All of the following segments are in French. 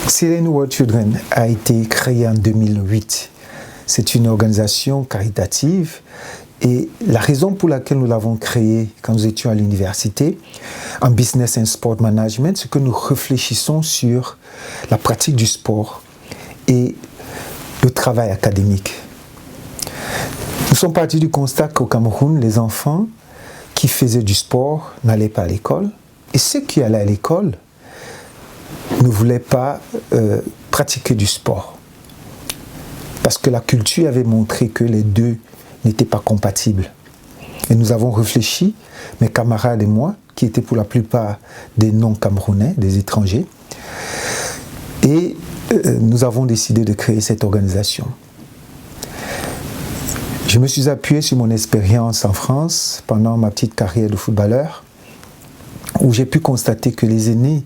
Sirene World Children a été créée en 2008. C'est une organisation caritative et la raison pour laquelle nous l'avons créée quand nous étions à l'université en Business and Sport Management, c'est que nous réfléchissons sur la pratique du sport et le travail académique. Nous sommes partis du constat qu'au Cameroun, les enfants qui faisaient du sport n'allaient pas à l'école et ceux qui allaient à l'école ne voulaient pas pratiquer du sport. Parce que la culture avait montré que les deux n'étaient pas compatibles. Et nous avons réfléchi, mes camarades et moi, qui étaient pour la plupart des non-camerounais, des étrangers, et nous avons décidé de créer cette organisation. Je me suis appuyé sur mon expérience en France pendant ma petite carrière de footballeur, où j'ai pu constater que les aînés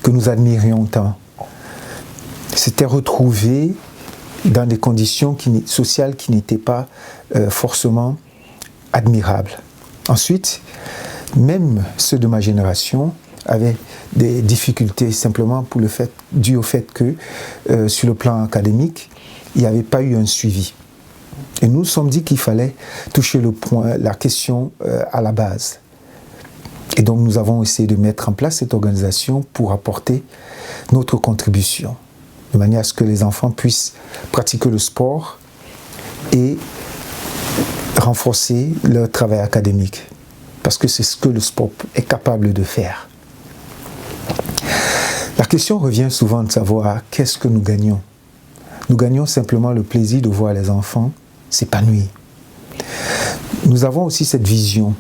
que nous admirions tant s'étaient retrouvés dans des conditions sociales qui n'étaient pas forcément admirables. Ensuite, même ceux de ma génération avaient des difficultés simplement dû au fait que sur le plan académique, il n'y avait pas eu un suivi. Et nous nous sommes dit qu'il fallait toucher la question à la base. Et donc nous avons essayé de mettre en place cette organisation pour apporter notre contribution, de manière à ce que les enfants puissent pratiquer le sport et renforcer leur travail académique. Parce que c'est ce que le sport est capable de faire. La question revient souvent de savoir qu'est-ce que nous gagnons. Nous gagnons simplement le plaisir de voir les enfants s'épanouir. Nous avons aussi cette vision,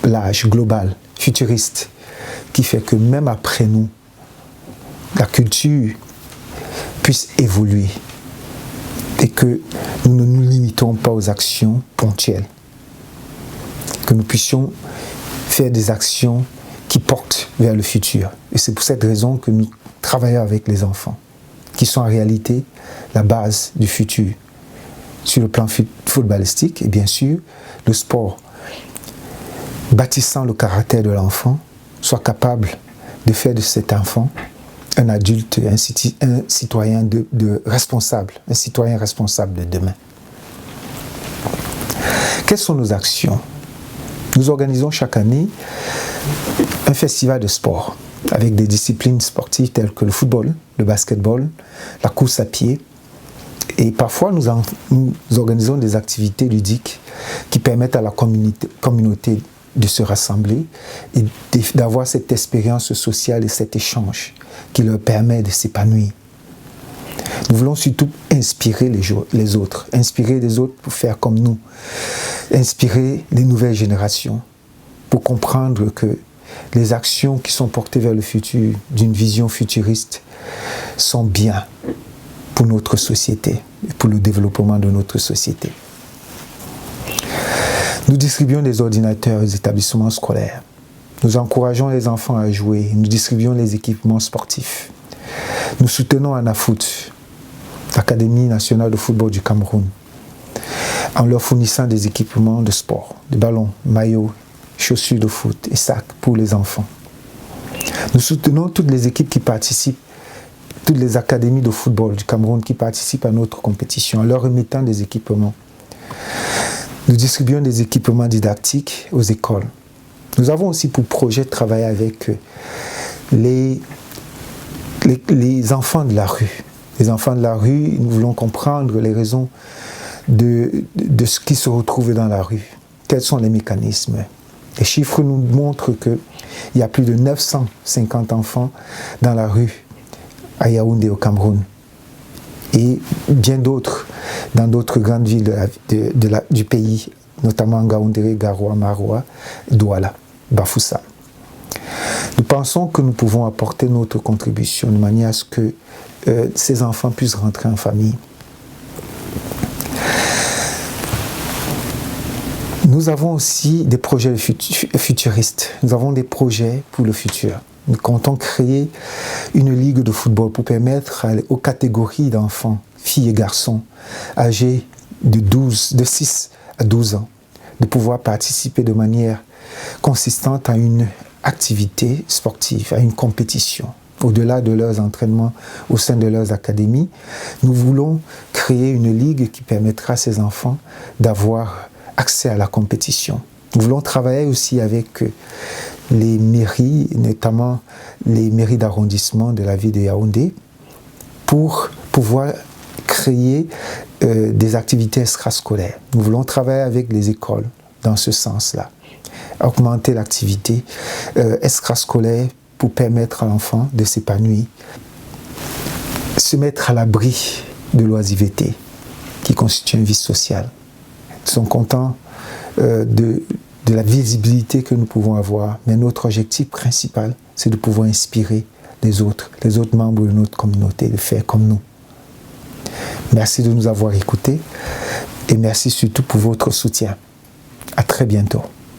l'âge global, futuriste, qui fait que même après nous, la culture puisse évoluer et que nous ne nous limitons pas aux actions ponctuelles, que nous puissions faire des actions qui portent vers le futur. Et c'est pour cette raison que nous travaillons avec les enfants, qui sont en réalité la base du futur, sur le plan footballistique et bien sûr le sport, bâtissant le caractère de l'enfant, soit capable de faire de cet enfant un adulte, un citoyen responsable, un citoyen responsable de demain. Quelles sont nos actions? Nous organisons chaque année un festival de sport avec des disciplines sportives telles que le football, le basketball, la course à pied. Et parfois, nous organisons des activités ludiques qui permettent à la communauté de se rassembler et d'avoir cette expérience sociale et cet échange qui leur permet de s'épanouir. Nous voulons surtout inspirer les autres, inspirer les autres pour faire comme nous, inspirer les nouvelles générations pour comprendre que les actions qui sont portées vers le futur d'une vision futuriste sont bien pour notre société et pour le développement de notre société. Nous distribuons des ordinateurs aux établissements scolaires. Nous encourageons les enfants à jouer. Nous distribuons les équipements sportifs. Nous soutenons ANAFOOT, l'Académie nationale de football du Cameroun, en leur fournissant des équipements de sport, des ballons, maillots, chaussures de foot et sacs pour les enfants. Nous soutenons toutes les équipes qui participent, toutes les académies de football du Cameroun qui participent à notre compétition, en leur remettant des équipements. Nous distribuons des équipements didactiques aux écoles. Nous avons aussi pour projet de travailler avec les enfants de la rue. Les enfants de la rue, nous voulons comprendre les raisons de ce qui se retrouve dans la rue. Quels sont les mécanismes? Les chiffres nous montrent qu'il y a plus de 950 enfants dans la rue à Yaoundé au Cameroun et bien d'autres dans d'autres grandes villes du pays, notamment Ngaoundéré, Garoua, Maroua, Douala, Bafoussa. Nous pensons que nous pouvons apporter notre contribution de manière à ce que ces enfants puissent rentrer en famille. Nous avons aussi des projets futuristes. Nous avons des projets pour le futur. Nous comptons créer une ligue de football pour permettre aux catégories d'enfants, filles et garçons, âgés de 6 à 12 ans, de pouvoir participer de manière consistante à une activité sportive, à une compétition, au-delà de leurs entraînements au sein de leurs académies. Nous voulons créer une ligue qui permettra à ces enfants d'avoir accès à la compétition. Nous voulons travailler aussi avec les mairies, notamment les mairies d'arrondissement de la ville de Yaoundé, pour pouvoir créer des activités extrascolaires. Nous voulons travailler avec les écoles dans ce sens-là, augmenter l'activité extrascolaire pour permettre à l'enfant de s'épanouir, se mettre à l'abri de l'oisiveté qui constitue un vice social. Nous sommes contents de la visibilité que nous pouvons avoir, mais notre objectif principal, c'est de pouvoir inspirer les autres membres de notre communauté, de faire comme nous. Merci de nous avoir écoutés et merci surtout pour votre soutien. À très bientôt.